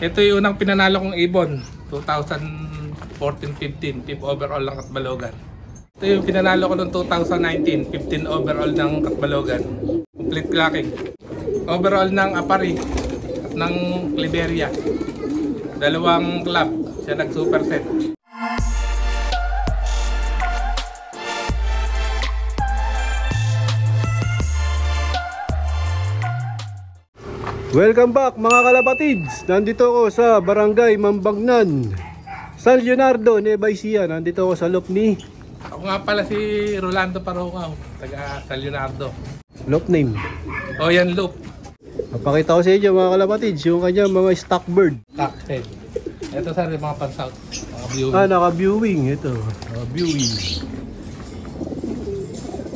Ito yung unang pinanalo kong ibon, 2014-15, 5th overall ng Katbalogan. Ito yung pinanalo ko noong 2019, 15 overall ng Katbalogan. Complete clacking. Overall ng Apari at ng Liberia. Dalawang club, siya nag-superset. Welcome back mga kalapatids. Nandito ako sa Barangay Mambagnan, San Leonardo, Nueva Ecija. Nandito ako sa loop ni... Ako nga pala si Rolando Parocao, taga San Leonardo. Loop name. O yan loop. Papakita ko sa inyo mga kalapatids yung kanyang mga stock bird. Cocktail. Ito sa mga pan-south, mga viewing. Naka-viewing. Ito, viewing.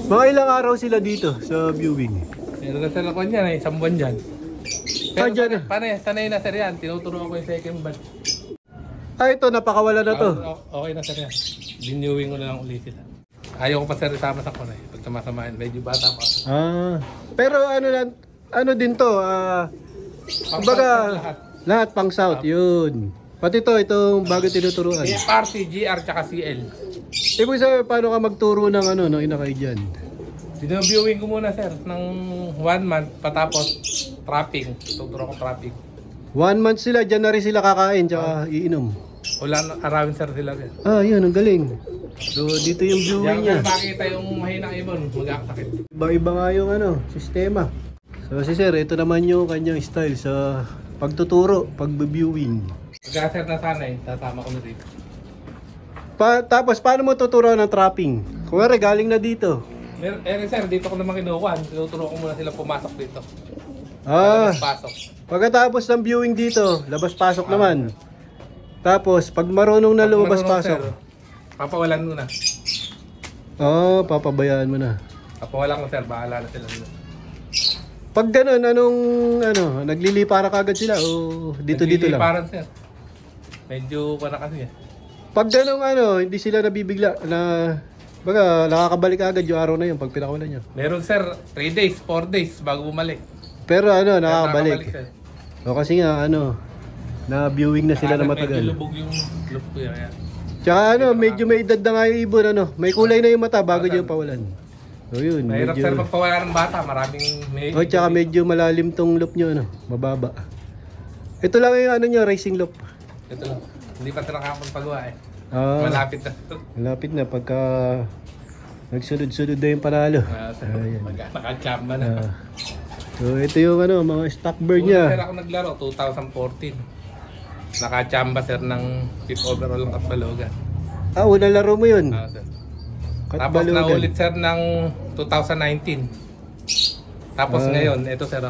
Mga ilang araw sila dito sa viewing? Meron na sila ko dyan, isang buwan dyan. Pero dyan sanay na sir yan, tinuturuan ko yung second batch. Ito, napakawala na to. Okay na sir yan. Renewing ko na lang ulit sila. Ayaw ko pa sir isama sa kunay. Pag sumasamahin, medyo bata pa. Pero ano din to, kumbaga, lahat pang south, yun. Pati to, itong bago tinuturuan. FRC, GR, tsaka CL. Ibig sabihin, paano ka magturo ng ng inakay dyan? Viewing ko muna sir, ng 1 month, patapos trapping. Tuturo ko trapping. 1 month sila, dyan na rin sila kakain, tsaka iinom. Wala na, arawin sir sila sir. Yun, ang galing. So, dito yung viewing niya. Diyan makita yung mahinang ibon, mag-aaktakit. Iba-iba nga yung sistema. So, si sir, ito naman yung kanyang style sa pagtuturo, pag-viewing. Pagka sir nasanay, tatama ko na dito. Tapos, paano mo tuturo ng trapping? Kung galing na dito. Sir, dito ko naman kinukuha. Tinuturo ko muna sila pumasok dito. Pasok. Pagkatapos ng viewing dito, labas-pasok naman. Tapos, pag marunong na lumabas-pasok. Papawalan mo na. Papabayaan mo na. Papawalan ko sir, bahala na sila dito. Pag ganun, naglilipara kagad sila o dito-dito lang? Nagliliparan sir. Medyo pa na kasi eh. Pag ganun hindi sila nabibigla na... Baga, nakakabalik agad yung araw na yun pag pinakawalan nyo. Meron sir, 3 days, 4 days bago bumalik. Pero nakakabalik. Kasi nga, na viewing na sila na matagal. Medyo lubog yung loop ko yan. Tsaka medyo may edad na nga yung ibon, may kulay na yung mata bago nyo pawalan. So yun, mahirap sir magpawala ng bata, maraming... tsaka medyo malalim tong loop nyo, mababa. Ito lang yung nyo, racing loop. Ito lang, hindi pa ito nakapagpagawa eh. Malapit na. Malapit na pagka nagsunod-sunod na yung panalo. Nakachamba na. So ito yung mga stock bird niya. Sir ako naglaro 2014. Nakachamba sir ng 5th overall ng Katbalogan. Unang laro mo yun? Sir. Tapos naulit sir ng 2019. Tapos ngayon, ito sir.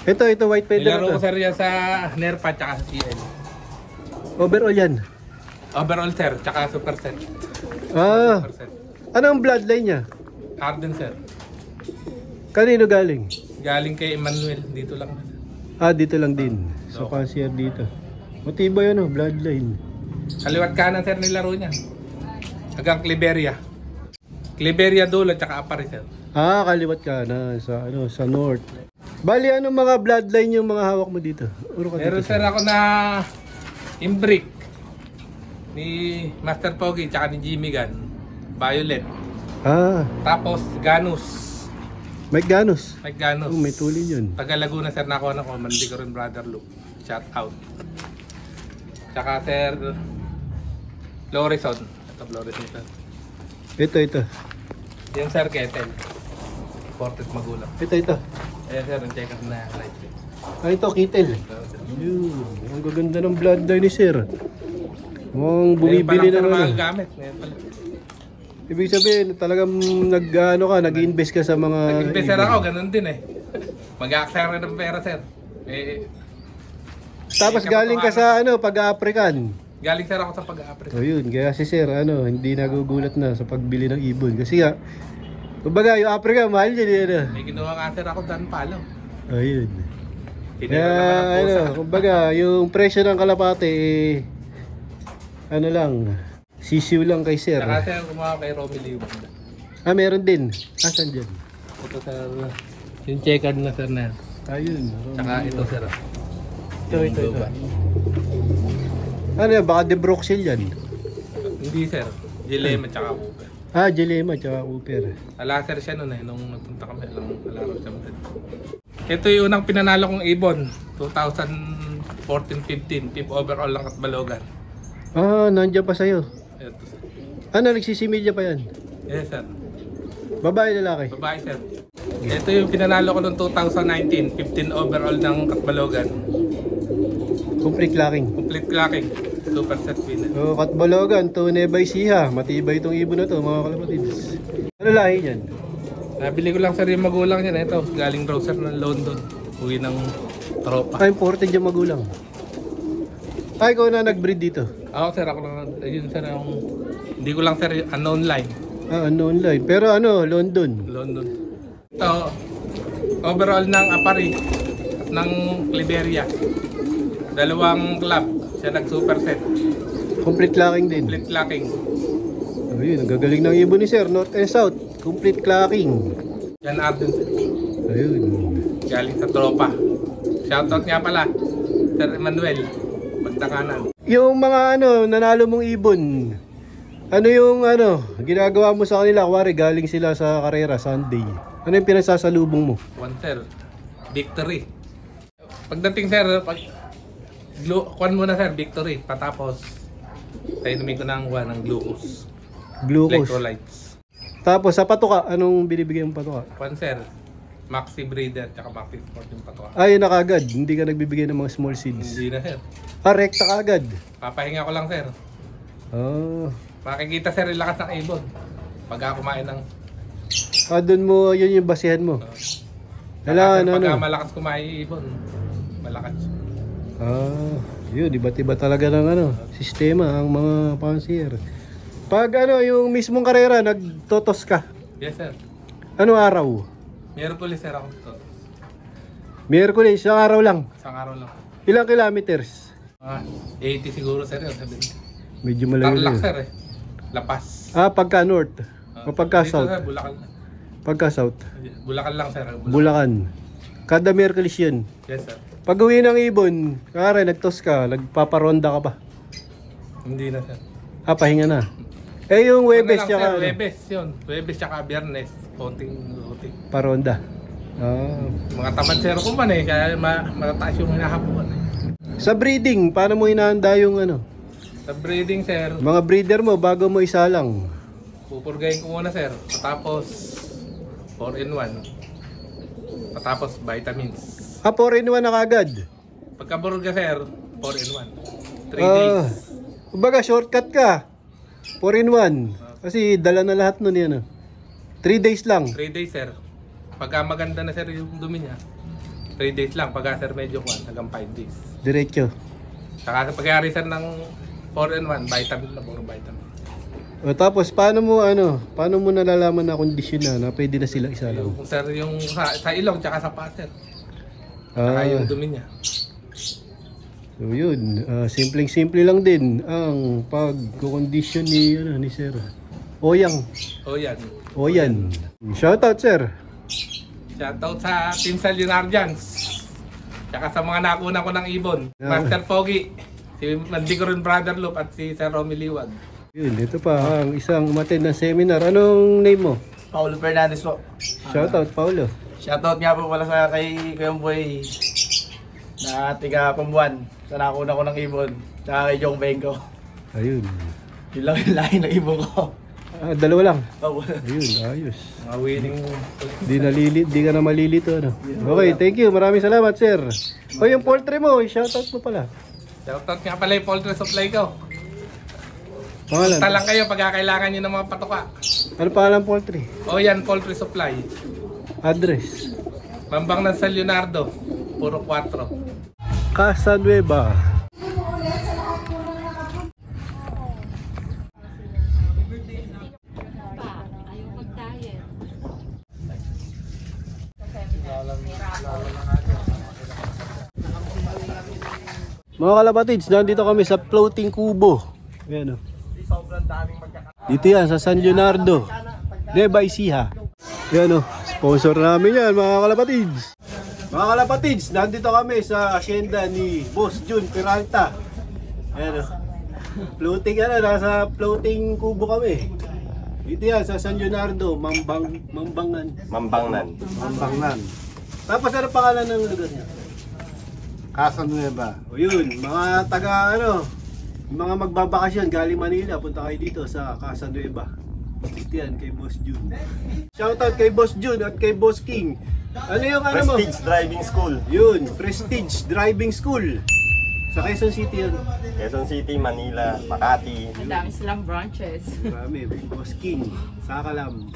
Ito white feather. Nilaro ko sir yan sa Nerpa tsaka sa CL. Overall yan? Overall sir, tsaka superset. Ano ang bloodline niya? Arden sir. Kanino galing? Galing kay Emmanuel, dito lang. Dito lang din. So cancer dito. Matibay bloodline. Kaliwat kanan sir nilaro niya. Hanggang Liberia. Liberia dulo tsaka Apari sir. Kaliwat kanan sa north. Bali mga bloodline yung mga hawak mo dito? Meron sir ako na Imbrick ni Master Pogi tsaka ni Jimmy Gunn, Violet. Tapos Ganus. Mike Ganus. May tulin yun. Taga Laguna sir, nakuha na ko, mandi ko rin brother Luke. Shout out. Tsaka sir Lorison. Ito Lorison sir. Ito. Yung sir Ketel. Portrait magulang. Ito. Ayan sir, ang check up na right. Ito, Kitel. Ang gaganda ng bloodline ni sir. Mukhang bumibili na mga gamit. Ibig sabihin, talagang nag-invest ka sa mga... Nag-invest sir ako, ganun din eh. Mag-a-accelerate ng pera sir. Tapos galing ka sa pag-African. Galing sir ako sa pag-African. Yun, kaya si sir, hindi nagugulat na sa pagbili ng ibon. Kasi nga, kumbaga yung Africa, mahal yun. May ginawa nga sir ako Dan Palo. Ayun. Kaya kumbaga yung presyo ng kalapate sisiw lang kay sir. Saka sir kumawa kay Romilio. Meron din. Saan dyan? Ito sir, yung checkered na sir na. Ayun. Saka ito sir. Ito. Ano yan? Baka De Broxil yan. Hindi sir, Dilema tsaka Cooper. Dilema tsaka Cooper. Alaser siya nun nung nagpunta kami lang alaro siya. Ito yung unang pinanalo kong ibon, 2014-15, 5th overall lang at Balogan. Nandiyan pa sa'yo. Ito sir. Nagsisimilya pa yan? Yes sir. Babae, lalaki? Babae sir. Ito yung pinanalo ko noong 2019, 15 overall ng Katbalogan. Complete clacking. Complete clacking. Super set winner. Katbalogan, tunay by Siha. Matibay itong ibon na to, mga kalapatids. Ano lahi yan? Nabili ko lang sir yung magulang niya. Ito, galing browser ng London. Uwi ng tropa. Imported yung magulang. Ikaw na nag-breed dito? Ako sir, ako lang. Ayun sir, hindi ko lang sir online. Online. Pero London. London. Ito, overall ng Apari at ng Liberia. Dalawang club. Siya nag-superset. Complete clacking din. Complete clacking. Ayun, ang gagaling ng ibon ni Sir. North and South. Complete clacking. Yan Arden. Ayun. Galing sa tropa. Shoutout nga pala. Sir Emmanuel. Magdakanan. Yung mga nanalo mong ibon. Ano yung ginagawa mo sa kanila? Kuwari, galing sila sa karera, Sunday. Ano yung pinagsasalubong mo? One sir. Victory. Pagdating sir, kuhan muna sir, victory. Patapos, tainumin ko ng glucose. Glucose. Electrolytes. Tapos sa patuka, anong binibigay mong patuka? One sir, Maxi Breeder, tsaka Maxi Sport yung patuka. Yun na kagad. Hindi ka nagbibigay ng mga small seeds. Hindi na sir. Rekta kagad. Papahinga ko lang sir. Makikita sir yung lakas ng ibon. Pagka kumain ng... Doon mo, yun yung basihan mo. Pagka malakas kumain yung ibon, malakas. Yun, iba't-iba talaga ng sistema ang mga pansier. Pag yung mismong karera, nagtotos ka. Yes sir. Anong araw? Miyerkules sir ako to. Miyerkules, isang araw lang. Isang araw lang. Ilang kilometers? 80 siguro sir yun. 70. Medyo malayo Tarlac yun. sir eh. Lapas. Pagka north. O pagka Dito, south. sir, Bulacan. Pagka south. Bulacan lang sir. Bulacan. Kada Miyerkules yun. Yes sir. Pag uwi ng ibon, kare, nagtos ka, nagpaparonda ka pa. Hindi na sir. Pahinga na. Yung Webes Ano lang, tsaka sir, Webes yun. Webes tsaka Biyernes. Konting. paronda. Mga tamad sir ko man eh. Kaya matataas yung hinahapuan eh. Sa breeding, paano mo hinahanda yung Sa breeding sir, mga breeder mo bago mo isalang? pupurgayin ko muna sir. Tapos 4-in-1. Patapos vitamins. 4-in-1 na kagad. Pagkaburga sir, 4-in-1. 3 days. Kumbaga shortcut ka. 4-in-1. Kasi dala na lahat nun yan. 3 days lang. 3 days sir. Pagka maganda na sir yung dumi niya, 3 days lang. Pagka sir medyo hanggang 5 days. Diretso. Saka sa pagyari sir ng 4-in-1, vitamin na, puro vitamin. Tapos paano mo nalalaman na kondisyon na pwede na sila isalang? Yung sir, yung sa ilong tsaka sa pater. Saka yung dumi niya. So yun, simpleng-simple lang din ang pag-condition ni Sir Oyang. Oyan. Shoutout Sir. Shoutout sa Team Salionardians. Tsaka sa mga nakuna ko ng ibon. Master Pogi, si Mandikoron Brother Loop at si Sir Romy Liwag. Yun, ito pa ang isang umattend ng seminar. Anong name mo? Paulo Fernandez po. Shoutout Paulo. Shoutout nga po pala sa kay Kuyang Boy na tiga Pambuan. Sa nakuna ko ng ibon. Tsaka kay Jong Benko. Ayun. Yun lang yung lahi ng ibon ko. Dalawa lang. Oh, Ayun, ayos. Mga winning. Di ka na malilito. Okay, thank you. Maraming salamat, Sir. Yung poultry mo, shoutout mo pala. Shoutout nga pala yung poultry supply ko. Pangalan? Basta lang kayo pag kailangan nyo ng mga patuka. Ano pangalan poultry? Oyan Poultry Supply. Address? Bambang ng San Leonardo. Puro 4. Casa Nueva. Mga kalapatids, nandito kami sa floating kubo. Ayan o. Dito yan, sa San Leonardo, Nueva Ecija. Ayan o, sponsor namin yan mga kalapatids. Mga kalapatids, nandito kami sa asyenda ni Boss Jun Peralta. Ayan o. Floating nasa floating kubo kami. Dito yan sa San Leonardo, Mambangnan. Tapos ano pangalan ng lugar niya? Casanueva. O yun, mga taga mga magbabakasyon galing Manila, punta kayo dito sa Casanueva. Dito yan kay Boss Jun. Shoutout kay Boss Jun at kay Boss King. Ano yung mo? Prestige Driving School. Yun, Prestige Driving School. Sa Quezon City yun. Quezon City, Manila, Makati. Ang dami silang branches. Marami, Boss King, Sakalam.